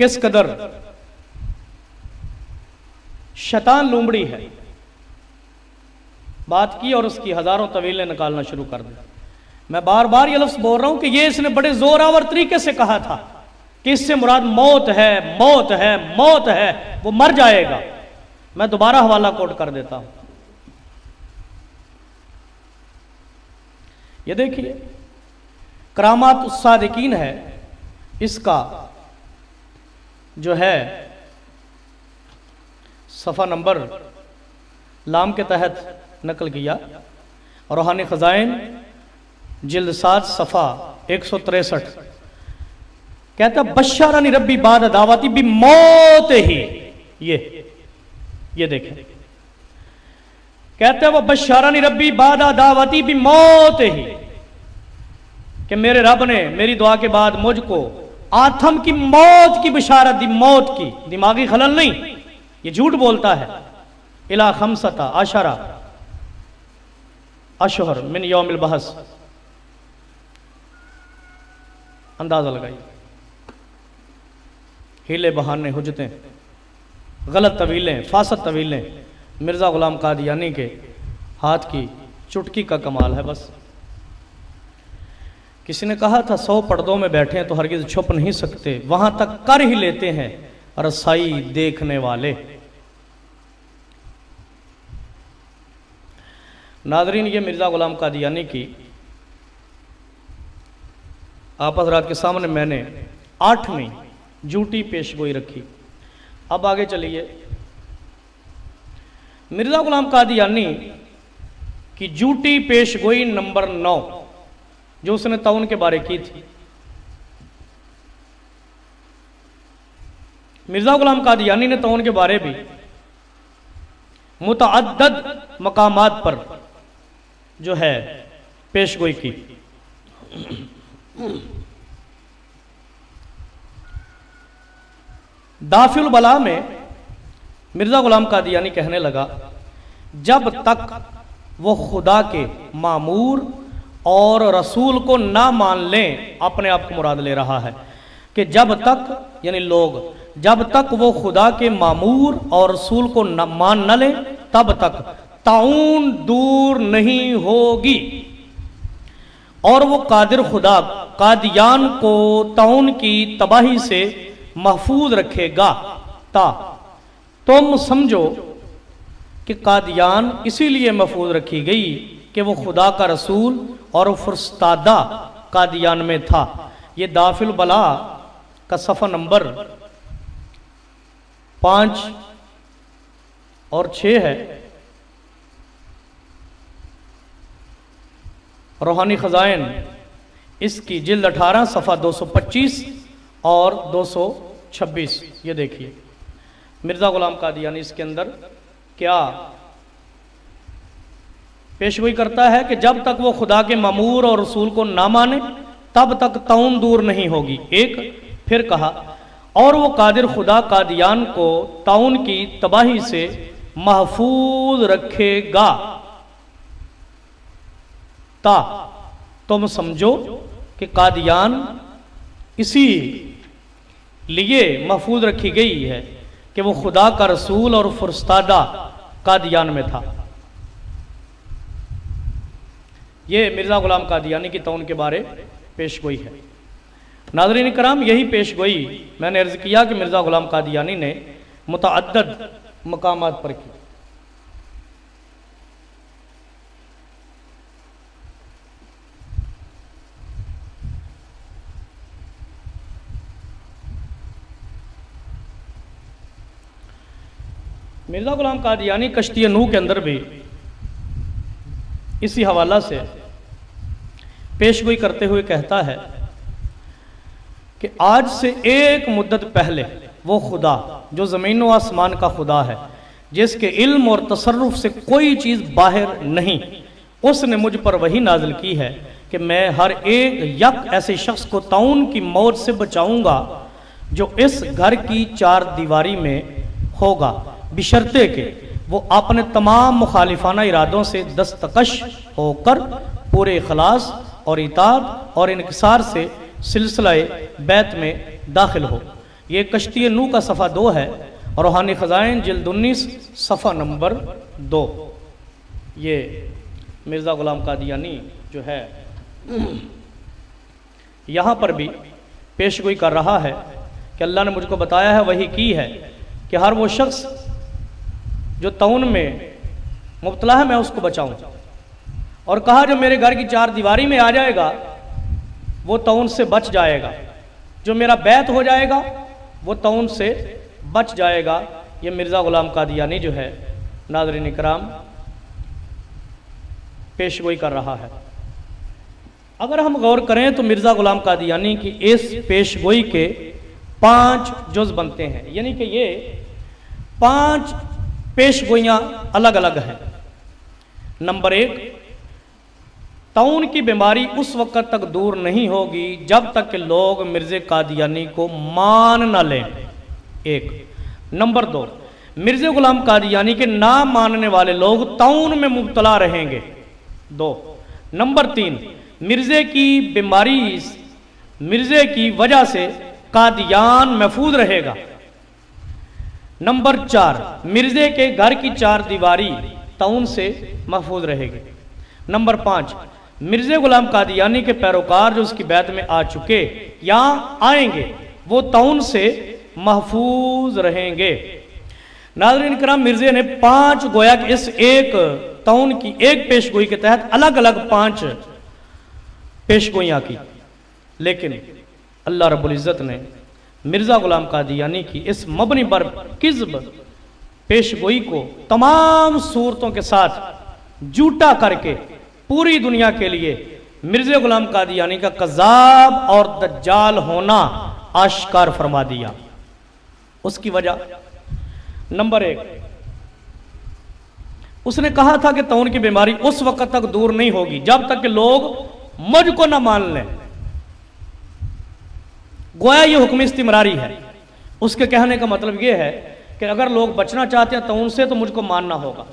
किस कदर शैतान लूमड़ी है। बात की और उसकी हजारों तवीलें निकालना शुरू कर दी। मैं बार बार ये लफ्ज बोल रहा हूं कि ये इसने बड़े जोरावर तरीके से कहा था कि इससे मुराद मौत है, मौत है, मौत है, वो मर जाएगा। मैं दोबारा हवाला कोट कर देता हूं। ये देखिए, करामात उस्सादिकीन है, इसका जो है सफ़ा नंबर लाम के तहत नकल किया। और रूहानी खजाइन जिल्द 7 सफ़ा 163 कहता बशारानी रब्बी बाद दावती भी मौत ही। ये देखें, कहते हैं वो बशारानी रब्बी बाद दावती भी मौत ही, कि मेरे रब ने मेरी दुआ के बाद मुझको आथम की मौत की बशारत दी। मौत की, दिमागी खलल नहीं, ये झूठ बोलता है। इला खमसता आशरा अशहर मिन यौमिल बहस, अंदाजा लगाइए। हीले बहाने, हुज्जतें, गलत तवीलें, फासद तवीलें मिर्जा गुलाम कादियानी के हाथ की चुटकी का कमाल है। बस किसी ने कहा था 100 पर्दों में बैठे हैं तो हरगिज छुप नहीं सकते, वहां तक कर ही लेते हैं रसाई देखने वाले। नादरीन, ये मिर्जा गुलाम कादियानी की आप हज़रात के सामने मैंने 8वीं झूठी पेशगोई रखी। अब आगे चलिए, मिर्जा गुलाम कादियानी की झूठी पेशगोई नंबर 9 जो उसने तौन के बारे की थी। मिर्जा गुलाम कादियानी ने तौन के बारे भी मुतअद्दद मकामात पर जो है पेशगोई की। दाफिल बला में मिर्जा गुलाम कादियानी कहने लगा, जब तक वो खुदा के मामूर और रसूल को ना मान लें, अपने आप को मुराद ले रहा है कि जब तक, यानी लोग, जब तक वो खुदा के मामूर और रसूल को मान न लें, तब तक ताउन दूर नहीं होगी और वो कादिर खुदा कादियान को ताउन की तबाही से महफूज रखेगा। ता तुम समझो कि कादियान इसीलिए महफूज रखी गई कि वो खुदा का रसूल और फुरस्तादा कादियान में था। ये दाफिल बला का सफ़ा नंबर 5 और 6 है। रूहानी खजाइन इसकी जिल्द 18 सफ़ा 225 और 226। ये देखिए, मिर्जा गुलाम कादियानी इसके अंदर क्या पेशगोई करता है कि जब तक वो खुदा के मामूर और रसूल को ना माने तब तक तौन दूर नहीं होगी। एक फिर कहा, और वो कादिर खुदा कादियान को तौन की तबाही से महफूज रखेगा। ता तुम समझो कि कादियान इसी लिए महफूज रखी गई है कि वो खुदा का रसूल और फुरस्तादा कादियान में था। ये मिर्जा गुलाम कादियानी की तौन के बारे पेशगोई है। नाज़रीन कराम, यही पेशगोई मैंने अर्ज किया कि मिर्जा गुलाम कादियानी ने मुतअद्दद मकामात पर की। मिर्जा गुलाम कादियानी कश्ती नूह के अंदर भी इसी हवाला से पेशगोई करते हुए कहता है कि आज से एक मुद्दत पहले वो खुदा जो ज़मीन व आसमान का खुदा है, जिसके इल्म और तसर्रुफ से कोई चीज़ बाहर नहीं, उसने मुझ पर वही नाजिल की है कि मैं हर एक यक ऐसे शख्स को ताउन की मौत से बचाऊंगा जो इस घर की 4 दीवारी में होगा, बिशर्ते के वो अपने तमाम मुखालिफाना इरादों से दस्तकश होकर पूरे इखलास और इताअत और इनकिसार से सिलसिला बैत में दाखिल हो। ये कश्ती नू का सफ़ा 2 है और रूहानी ख़ज़ाइन जिल्द 19 सफ़ा नंबर 2। ये मिर्ज़ा ग़ुलाम कादियानी जो है यहाँ पर भी पेशगोई कर रहा है कि अल्लाह ने मुझको बताया है, वही की है कि हर वो शख्स जो तौन में मुब्तला है मैं उसको बचाऊं। और कहा जो मेरे घर की 4 दीवारी में आ जाएगा वो तौन से बच जाएगा, जो मेरा बैत हो जाएगा वो तौन से बच जाएगा। ये मिर्ज़ा ग़ुलाम कादियानी जो है नाज़रीन इकराम पेशगोई कर रहा है। अगर हम गौर करें तो मिर्ज़ा ग़ुलाम कादियानी की इस पेशगोई के 5 जुज़ बनते हैं, यानी कि ये 5 पेशगोइयाँ अलग अलग हैं। नंबर 1, तौन की बीमारी उस वक्त तक दूर नहीं होगी जब तक कि लोग मिर्ज़ा कादियानी को मान न लें, 1। नंबर 2, मिर्ज़ा ग़ुलाम कादियानी के ना मानने वाले लोग तौन में मुब्तला रहेंगे, 2। नंबर 3, मिर्ज़े की बीमारी, मिर्ज़े की वजह से कादियान महफूज रहेगा। नंबर 4, मिर्ज़े के घर की 4 दीवारी तौन से महफूज रहेगी। नंबर 5, मिर्ज़ा ग़ुलाम कादियानी के पैरोकार जो उसकी बैत में आ चुके या आएंगे वो तौन से महफूज रहेंगे। नाज़रीन किराम, मिर्ज़े ने 5 गोया कि इस एक तौन की एक पेशगोई के तहत अलग अलग 5 पेशगोइयाँ की, लेकिन अल्लाह रब्बुल इज़्ज़त ने मिर्ज़ा ग़ुलाम कादियानी की इस मबनी पर किज़्ब पेशगोई को तमाम सूरतों के साथ झूठा करके पूरी दुनिया के लिए मिर्ज़ा ग़ुलाम कादियानी का कज़्ज़ाब और दज्जाल होना आश्कार फरमा दिया। उसकी वजह नंबर 1, उसने कहा था कि तौन की बीमारी उस वक्त तक दूर नहीं होगी जब तक कि लोग मुझको न मान लें। गोया ये हुक्म इस्तिमरारी है। उसके कहने का मतलब ये है कि अगर लोग बचना चाहते हैं तौन से तो मुझको मानना होगा,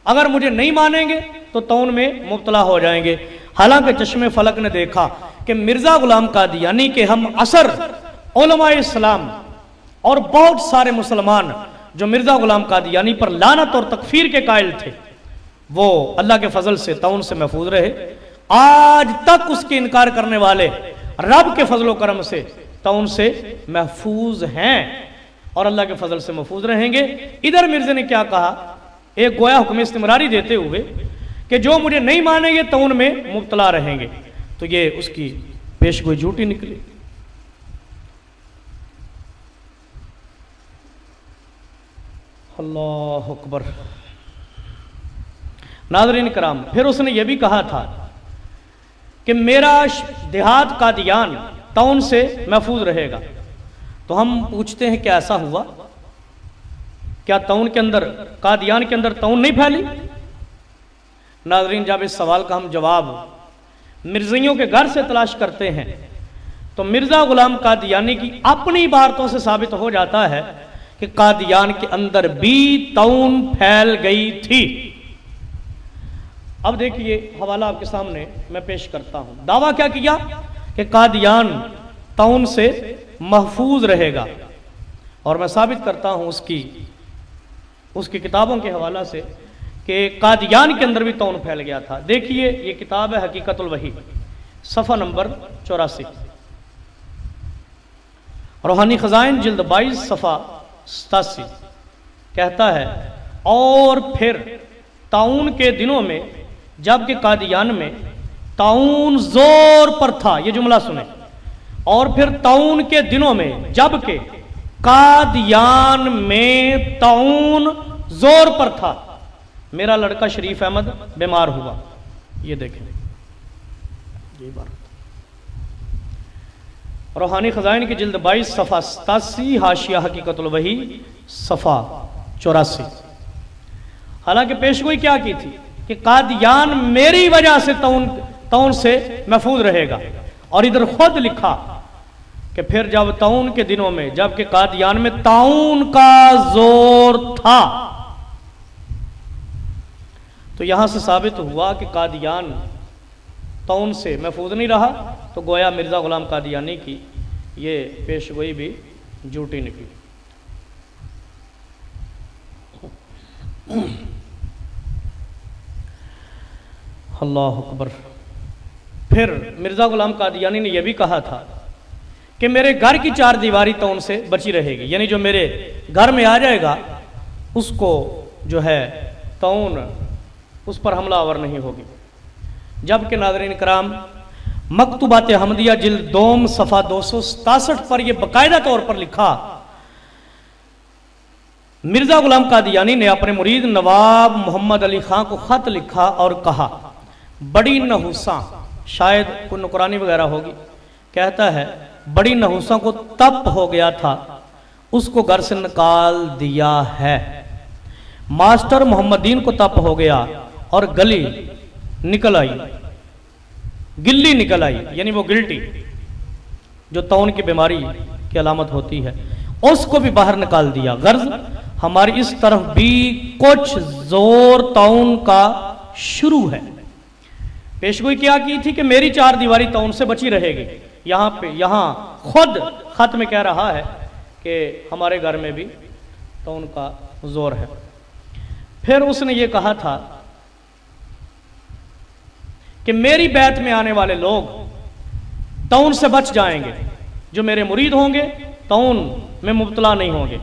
अगर मुझे नहीं मानेंगे तो तौन में मुब्तला हो जाएंगे। हालांकि चश्मे फलक ने देखा कि मिर्ज़ा ग़ुलाम कादियानी के हम असर उलमाए इस्लाम और बहुत सारे मुसलमान जो मिर्ज़ा ग़ुलाम कादियानी पर लानत और तकफीर के कायल थे वो अल्लाह के फजल से तौन से महफूज रहे। आज तक उसके इनकार करने वाले रब के फजल करम से तौन से महफूज हैं और अल्लाह के फजल से महफूज रहेंगे। इधर मिर्ज़े ने क्या कहा, एक गोया हुक्म इस्तिमरारी देते हुए कि जो मुझे नहीं मानेंगे तौन में मुब्तला रहेंगे, तो ये उसकी पेशगोई झूठी निकली। अल्लाह अकबर। नाज़रीन कराम, फिर उसने ये भी कहा था कि मेरा देहात कादियान तौन से महफूज रहेगा। तो हम पूछते हैं क्या ऐसा हुआ? क्या तौन के अंदर, कादियान के अंदर तौन नहीं फैली? नाज़रीन, जब इस सवाल का हम जवाब मिर्ज़ियों के घर से तलाश करते हैं तो मिर्ज़ा ग़ुलाम कादियानी की अपनी इबारतों से साबित हो जाता है कि कादियान के अंदर भी तौन फैल गई थी। अब देखिए हवाला आपके सामने मैं पेश करता हूं। दावा क्या किया कि कादियान तौन से महफूज रहेगा, और मैं साबित करता हूं उसकी किताबों के हवाला से कि कादियान के अंदर भी तौन फैल गया था। देखिए ये किताब है हकीकतुल वही, सफ़ा नंबर 84, रूहानी ख़ज़ाइन जिल्द 22 सफ़ा 87 कहता है, और फिर ताउन के दिनों में जबकि कादियान में ताउन जोर पर था, ये जुमला सुने, और फिर ताउन के दिनों में जबकि कादियान में ताउन जोर पर था, मेरा लड़का शरीफ अहमद बीमार हुआ। ये देखें ये बात, रूहानी ख़ज़ाइन की जिल्द 22 सफ़ा 87, हाशिया हकीकतुल वही सफ़ा 84। हालांकि पेशगोई क्या की थी कि कादियान मेरी वजह से तौन से महफूज रहेगा, और इधर खुद लिखा कि फिर जब तौन के दिनों में जबकि कादियान में ताउन का जोर था, तो यहां से साबित हुआ कि कादियान तौन से महफूज नहीं रहा। तो गोया मिर्ज़ा ग़ुलाम कादियानी की ये पेशगोई भी झूठी निकली। अल्लाह अकबर। फिर मिर्ज़ा गुलाम कादियानी ने यह भी कहा था कि मेरे घर की चार दीवारी तो उनसे बची रहेगी, यानी जो मेरे घर में आ जाएगा उसको जो है तौन उस पर हमलावर नहीं होगी। जबकि नाज़रीन कराम, मकतूबात हमदिया जिल्द दोम सफ़ा 267 पर यह बाकायदा तौर पर लिखा, मिर्ज़ा गुलाम कादियानी ने अपने मुरीद नवाब मोहम्मद अली खां को ख़त लिखा और कहा, बड़ी नहुसा, शायद कोई नुकरानी वगैरह होगी, कहता है बड़ी नहुसा को तप हो गया था, उसको घर से निकाल दिया है। मास्टर मोहम्मदीन को तप हो गया और गली निकल आई, गिल्ली निकल आई, यानी वो गिल्टी जो तौन की बीमारी की अलामत होती है, उसको भी बाहर निकाल दिया। गर्ज हमारी इस तरफ भी कुछ जोर तौन का शुरू है। पेशगोई क्या की थी कि मेरी चार दीवारी तौन से बची रहेगी। यहां खुद खत में कह रहा है कि हमारे घर में भी तौन का जोर है। फिर उसने ये कहा था कि मेरी बैत में आने वाले लोग तौन से बच जाएंगे, जो मेरे मुरीद होंगे तौन में मुब्तला नहीं होंगे।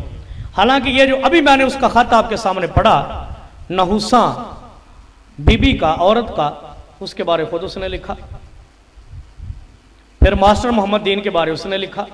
हालांकि ये जो अभी मैंने उसका खत आपके सामने पढ़ा, नहुसा बीबी का, औरत का, उसके बारे खुद उसने लिखा। फिर मास्टर मोहम्मद दीन के बारे उसने लिखा।